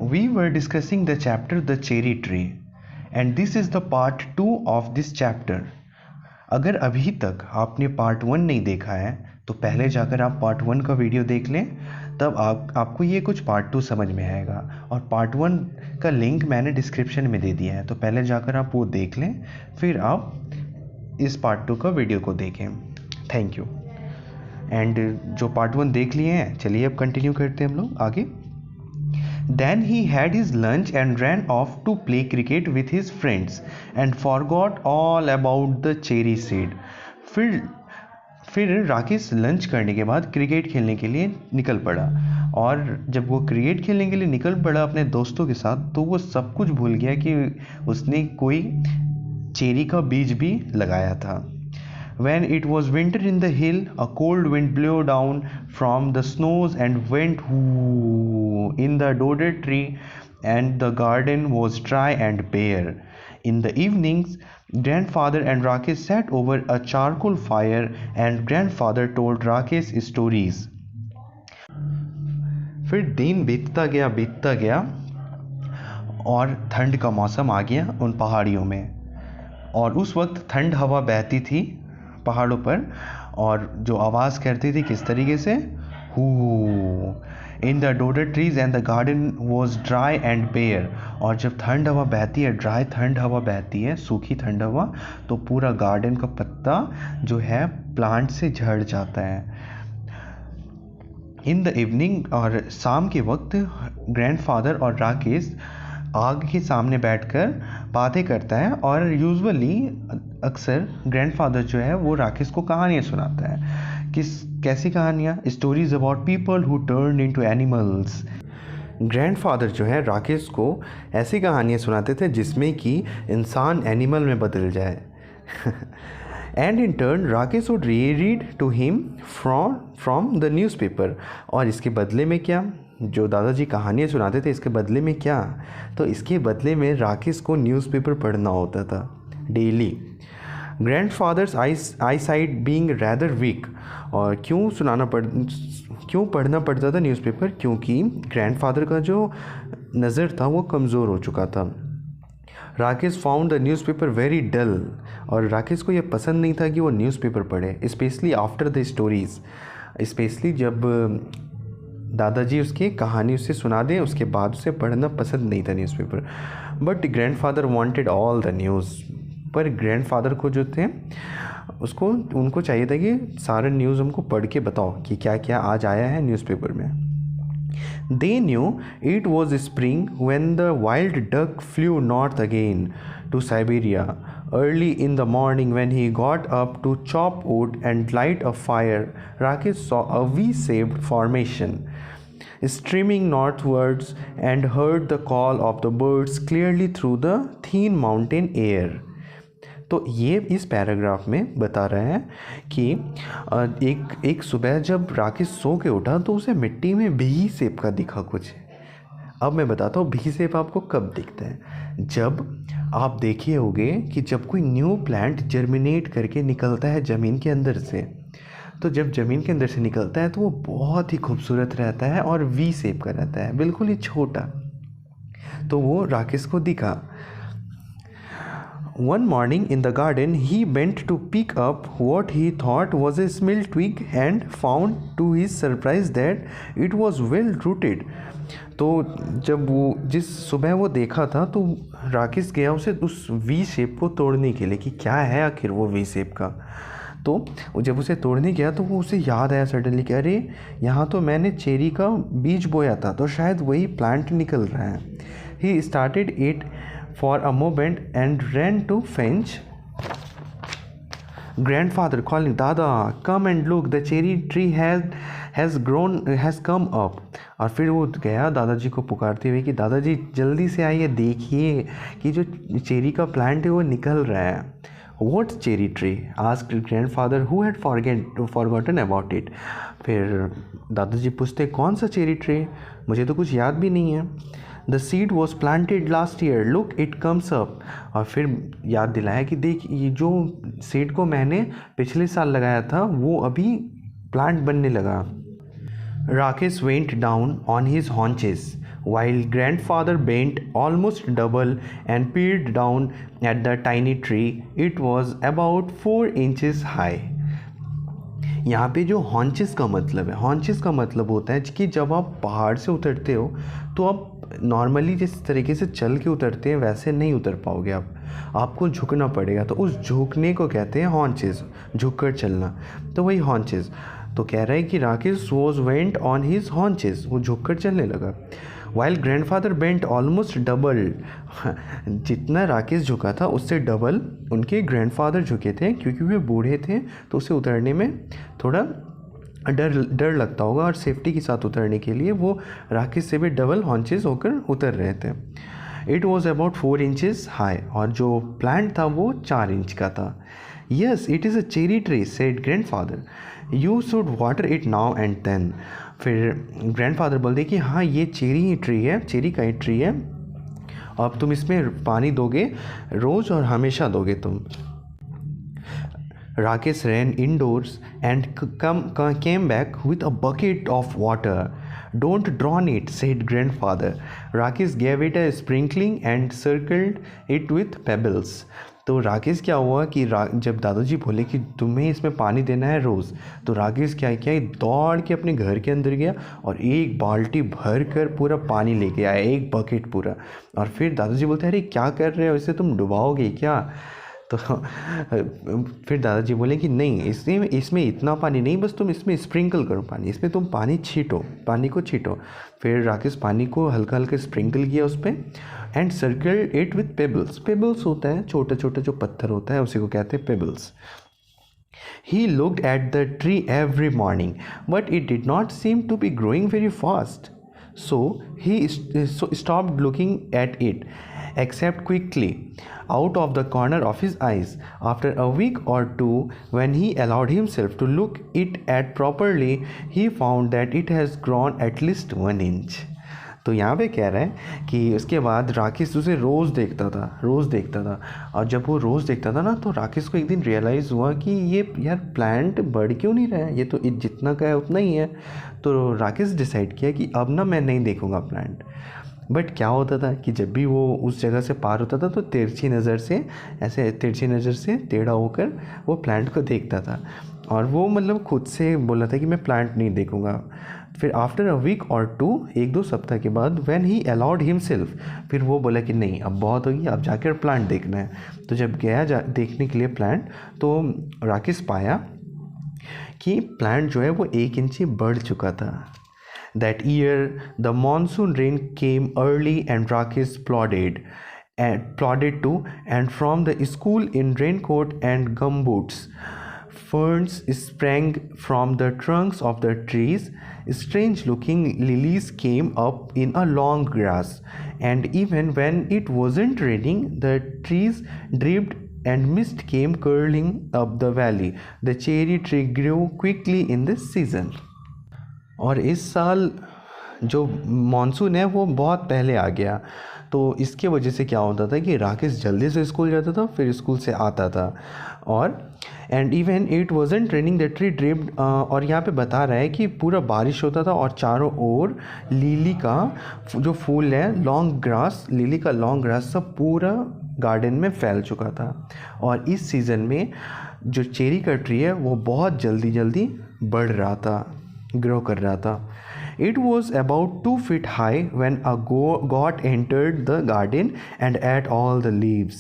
We were discussing the chapter The Cherry Tree and this is the part 2 of this chapter. अगर अभी तक आपने part 1 नहीं देखा है तो पहले जाकर आप पार्ट 1 का वीडियो देख लें, तब आपको ये कुछ पार्ट 2 समझ में आएगा। और पार्ट 1 का लिंक मैंने डिस्क्रिप्शन में दे दिया है, तो पहले जाकर आप वो देख लें, फिर आप इस पार्ट 2 का वीडियो को देखें। Thank you. एंड जो पार्ट 1 देख लिए हैं, चलिए अब कंटिन्यू करते हैं हम लोग आगे। Then he had his lunch and ran off to play cricket with his friends and forgot all about the cherry seed. फिर राकेश लंच करने के बाद क्रिकेट खेलने के लिए निकल पड़ा, और जब वो क्रिकेट खेलने के लिए निकल पड़ा अपने दोस्तों के साथ, तो वो सब कुछ भूल गया कि उसने कोई चेरी का बीज भी लगाया था। When it was winter in the hill, a cold wind blew down from the snows and went whoo in the dodder tree, and the garden was dry and bare. In the evenings, grandfather and Rakesh sat over a charcoal fire, and grandfather told Rakesh stories. फिर दिन बीतता गया और ठंड का मौसम आ गया उन पहाड़ियों में, और उस वक्त ठंड हवा बहती थी पहाड़ों पर, और जो आवाज़ करती थी किस तरीके से, who in the dodder trees and the garden was dry and bare. और जब ठंड हवा बहती है, ड्राई ठंड हवा बहती है, सूखी ठंड हवा, तो पूरा गार्डन का पत्ता जो है प्लांट से झड़ जाता है। इन द इवनिंग, और शाम के वक्त, ग्रैंडफादर और राकेश आग के सामने बैठकर बातें करता है, और यूजुअली अक्सर ग्रैंडफादर जो है वो राकेश को कहानियाँ सुनाता है। कैसी कहानियाँ? Stories about people who turn into animals. Grandfather जो है राकेश को ऐसी कहानियाँ सुनाते थे जिसमें कि इंसान एनिमल में बदल जाए। And in turn Rakesh would read to him from the newspaper. और इसके बदले में क्या? जो दादाजी कहानियाँ सुनाते थे, इसके बदले में क्या? तो इसके बदले में राकेश को न्यूज़पेपर पढ़ना होता था डेली। ग्रैंडफादर्स आई साइट बीइंग रैदर वीक। और क्यों पढ़ना पड़ता था न्यूज़पेपर? क्योंकि ग्रैंडफादर का जो नज़र था वो कमज़ोर हो चुका था। Rakesh found the newspaper very dull. और राकेश को यह पसंद नहीं था कि वो न्यूज़पेपर पढ़े, specially after the stories, specially जब दादाजी उसकी कहानी उसे सुना दें, उसके बाद उसे पढ़ना पसंद नहीं था newspaper. But grandfather wanted all the news. पर ग्रैंडफादर को जो थे उनको चाहिए था कि सारे न्यूज़ हमको पढ़ के बताओ कि क्या क्या आज आया है न्यूज़पेपर में। They knew it was spring when the wild duck flew north again to Siberia. Early in the morning, when he got up to chop wood and light a fire, Rakesh saw a V-shaped formation streaming northwards and heard the call of the birds clearly through the thin mountain air. तो ये इस paragraph में बता रहे हैं कि एक सुबह जब राकेश सो के उठा तो उसे मिट्टी में भी शेप का दिखा कुछ। अब मैं बताता हूँ भी शेप आपको कब दिखता है। जब आप देखे होंगे कि जब कोई न्यू प्लांट जर्मिनेट करके निकलता है ज़मीन के अंदर से, तो जब ज़मीन के अंदर से निकलता है तो वो बहुत ही खूबसूरत रहता है और वी शेप का रहता है, बिल्कुल ही छोटा। तो वो राकेश को दिखा। One morning in the garden, he bent to pick up what he thought was a small twig and found to his surprise that it was well rooted. तो जब वो जिस सुबह वो देखा था, तो राकेश गया उस वी शेप को तोड़ने के लिए कि क्या है आखिर वो वी शेप का। तो जब उसे तोड़ने गया तो वो उसे याद आया सडनली कि अरे यहाँ तो मैंने चेरी का बीज बोया था, तो शायद वही प्लांट निकल रहा है। He started it for a moment and ran to fetch grandfather, calling, "Dada, come and look, the cherry tree has come up." और फिर वो गया दादाजी को पुकारते हुए कि दादाजी जल्दी से आइए, देखिए कि जो चेरी का प्लांट है वो निकल रहा है। What cherry tree? asked grandfather, who had forgotten about it. फिर दादाजी पूछते, कौन सा चेरी ट्री? मुझे तो कुछ याद भी नहीं है। The seed was planted last year. Look, it comes up. और फिर याद दिलाया कि देख, ये जो सीड को मैंने पिछले साल लगाया था वो अभी प्लांट बनने लगा। Rakesh went down on his haunches While grandfather bent almost double and peered down at the tiny tree, it was about 4 inches high. यहाँ पे जो हॉन्चेस का मतलब है, हॉन्चेस का मतलब होता है कि जब आप पहाड़ से उतरते हो तो आप नॉर्मली जिस तरीके से चल के उतरते हैं वैसे नहीं उतर पाओगे आपको झुकना पड़ेगा, तो उस झुकने को कहते हैं हॉन्चेस, झुक कर चलना, तो वही हॉन्चेस। तो कह रहा है कि Rakesh was went on his haunches, वो झुक कर चलने लगा। While grandfather bent almost double, जितना राकेश झुका था उससे डबल उनके ग्रैंडफादर झुके थे, क्योंकि वे बूढ़े थे तो उसे उतरने में थोड़ा डर लगता होगा और सेफ्टी के साथ उतरने के लिए वो राकेश से भी डबल हॉन्चेस होकर उतर रहे थे। It was about 4 inches high, और जो प्लांट था वो 4 इंच का था। Yes it is a cherry tree said grandfather, you should water it now and then. फिर ग्रैंडफादर बोलते कि हाँ ये चेरी ट्री है, चेरी का ही ट्री है, अब तुम इसमें पानी दोगे रोज़ और हमेशा दोगे तुम। Rakesh ran indoors and came back with a bucket of water. Don't drown it, said grandfather. Rakesh gave it a sprinkling and circled it with pebbles. तो राकेश क्या हुआ कि जब दादाजी बोले कि तुम्हें इसमें पानी देना है रोज़, तो राकेश क्या किया, दौड़ के अपने घर के अंदर गया और एक बाल्टी भर कर पूरा पानी लेके आया, एक बकेट पूरा। और फिर दादाजी बोलते हैं अरे क्या कर रहे हो, इसे तुम डुबाओगे क्या? तो फिर दादाजी बोले कि नहीं, इसमें इतना पानी नहीं, बस तुम इसमें स्प्रिंकल करो पानी, इसमें तुम पानी को छीटो। फिर राकेश पानी को हल्का हल्का स्प्रिंकल किया उस पर, and circle it with pebbles. Pebbles होता है छोटा छोटा जो पत्थर होता है, उसी को कहते हैं pebbles. He looked at the tree every morning, but it did not seem to be growing very fast. So he stopped looking at it, except quickly, out of the corner of his eyes. After a week or two, when he allowed himself to look it at properly, he found that it has grown at least 1 inch. तो यहाँ पे कह रहा है कि उसके बाद राकेश उसे रोज़ देखता था, और जब वो रोज़ देखता था ना, तो राकेश को एक दिन रियलाइज़ हुआ कि ये यार प्लांट बढ़ क्यों नहीं रहा है, ये तो जितना का है उतना ही है। तो राकेश डिसाइड किया कि अब ना मैं नहीं देखूँगा प्लांट। बट क्या होता था कि जब भी वो उस जगह से पार होता था तो तिरछी नज़र से टेढ़ा होकर वो प्लांट को देखता था, और वो मतलब खुद से बोला था कि मैं प्लांट नहीं देखूँगा। फिर आफ्टर अ वीक और 2, 1-2 सप्ताह के बाद, व्हेन ही अलाउड हिमसेल्फ, फिर वो बोला कि नहीं अब बहुत होगी, अब जाकर प्लांट देखना है। तो जब गया देखने के लिए प्लांट, तो राकेश पाया कि प्लांट जो है वो 1 इंच बढ़ चुका था। That year the monsoon rain came early and Rakesh plodded to and from the school in raincoat and gumboots. Ferns sprang from the trunks of the trees. Strange looking lilies came up in a long grass, and even when it wasn't raining, the trees dripped and mist came curling up the valley. The cherry tree grew quickly in this season. और इस साल जो monsoon है वो बहुत पहले आ गया, तो इसके वजह से क्या होता था कि राकेश जल्दी से स्कूल जाता था, फिर स्कूल से आता था, और and even it wasn't raining the tree dripped. और यहाँ पे बता रहा है कि पूरा बारिश होता था और चारों ओर लिली का जो फूल है, लिली का लॉन्ग ग्रास सब पूरा गार्डन में फैल चुका था। और इस सीज़न में जो चेरी का ट्री है वो बहुत जल्दी बढ़ रहा था, ग्रो कर रहा था। It was about 2 feet high when a goat entered the garden and ate all the leaves.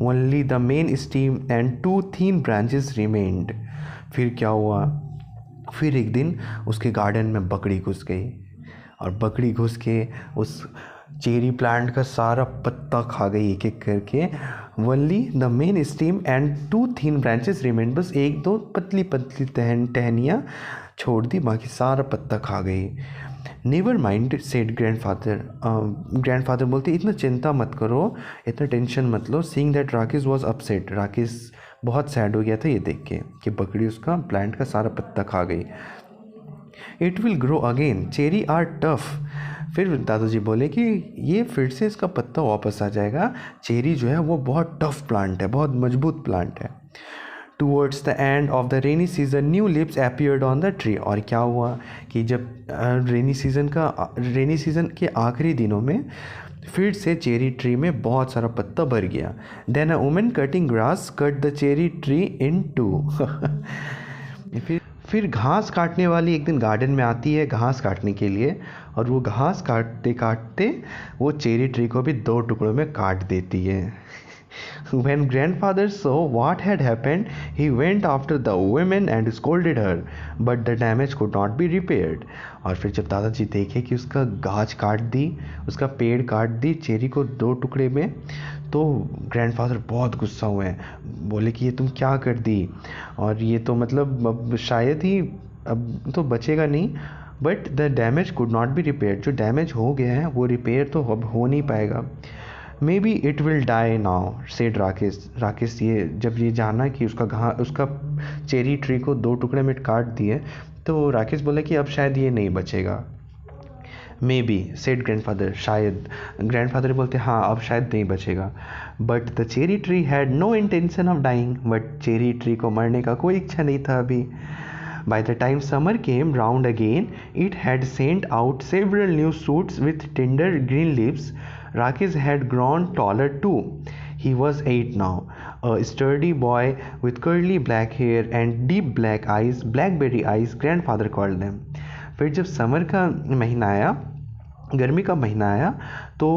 Only the main stem and 2 thin branches remained. फिर क्या हुआ, फिर एक दिन उसके गार्डन में बकरी घुस गई, और बकरी घुस के उस चेरी प्लांट का सारा पत्ता खा गई एक एक करके। Only the main stem and 2 thin branches remained. बस 1-2 पतली टहनियाँ छोड़ दी, बाकी सारा पत्ता खा गई। Never mind said grandfather. Grandfather बोलते इतना चिंता मत करो, इतना टेंशन मत लो। Seeing that Rakesh was upset, Rakesh बहुत सैड हो गया था ये देख के कि बकरी उसका प्लांट का सारा पत्ता खा गई। It will grow again, cherry are tough. फिर दादाजी बोले कि ये फिर से इसका पत्ता वापस आ जाएगा, चेरी जो है वो बहुत टफ प्लांट है, बहुत मजबूत प्लांट है। Towards the end of the rainy season new lips appeared on the tree. और क्या हुआ कि जब रेनी सीज़न के आखिरी दिनों में फिर से चेरी ट्री में बहुत सारा पत्ता भर गया। Then a woman cutting grass cut the cherry tree in two. फिर घास काटने वाली एक दिन गार्डन में आती है घास काटने के लिए, और वो घास काटते काटते वो चेरी ट्री को भी 2 टुकड़ों में काट देती है। When grandfather saw what had happened, he went after the woman and scolded her, but the damage could not be repaired. और फिर जब दादाजी देखे कि उसका गाछ काट दी, उसका पेड़ काट दी चेरी को 2 टुकड़े में, तो ग्रैंडफादर बहुत गुस्सा हुए हैं, बोले कि ये तुम क्या कर दी, और ये तो मतलब अब शायद ही अब तो बचेगा नहीं, but the damage could not be repair, जो डैमेज हो गया है वो रिपेयर तो अब हो नहीं पाएगा। Maybe it will die now said Rakesh ये जब ये जाना कि उसका चेरी ट्री को 2 टुकड़े में काट दिए, तो राकेश बोला कि अब शायद ये नहीं बचेगा। मे बी सेड ग्रैंडफादर, शायद ग्रैंडफादर बोलते हाँ अब शायद नहीं बचेगा। But the cherry tree had no intention of dying, but cherry tree को मरने का कोई इच्छा नहीं था अभी। By the time summer came round again, it had sent out several new shoots with tender green leaves. Rakesh had grown taller too. He was 8 now, a sturdy boy with curly black hair and deep black eyes, blackberry eyes, grandfather called them. फिर जब summer का महीना आया, गर्मी का महीना आया, तो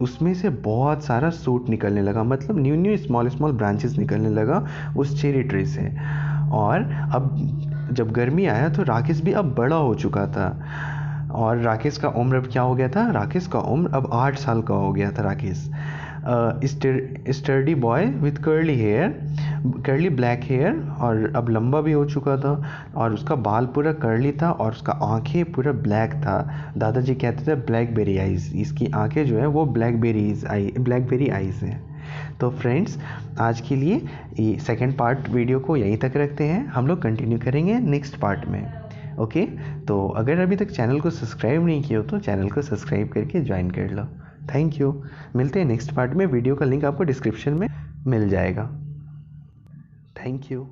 उसमें से बहुत सारा सूट निकलने लगा, मतलब न्यू स्मॉल ब्रांचेस निकलने लगा उस चेरी ट्री से। और अब जब गर्मी आया तो राकेश भी अब बड़ा हो चुका था, और राकेश का उम्र अब क्या हो गया था, राकेश का उम्र अब 8 साल का हो गया था। Rakesh sturdy boy with curly black hair, और अब लंबा भी हो चुका था, और उसका बाल पूरा कर्ली था, और उसका आंखें पूरा ब्लैक था। दादाजी कहते थे ब्लैकबेरी आइज़, इसकी आंखें जो है वो ब्लैकबेरी आइज़ हैं। तो फ्रेंड्स, आज के लिए ये सेकंड पार्ट वीडियो को यहीं तक रखते हैं, हम लोग कंटिन्यू करेंगे नेक्स्ट पार्ट में। ओके, तो अगर अभी तक चैनल को सब्सक्राइब नहीं किया हो तो चैनल को सब्सक्राइब करके ज्वाइन कर लो। Thank you. मिलते हैं नेक्स्ट पार्ट में, वीडियो का लिंक आपको डिस्क्रिप्शन में मिल जाएगा। Thank you.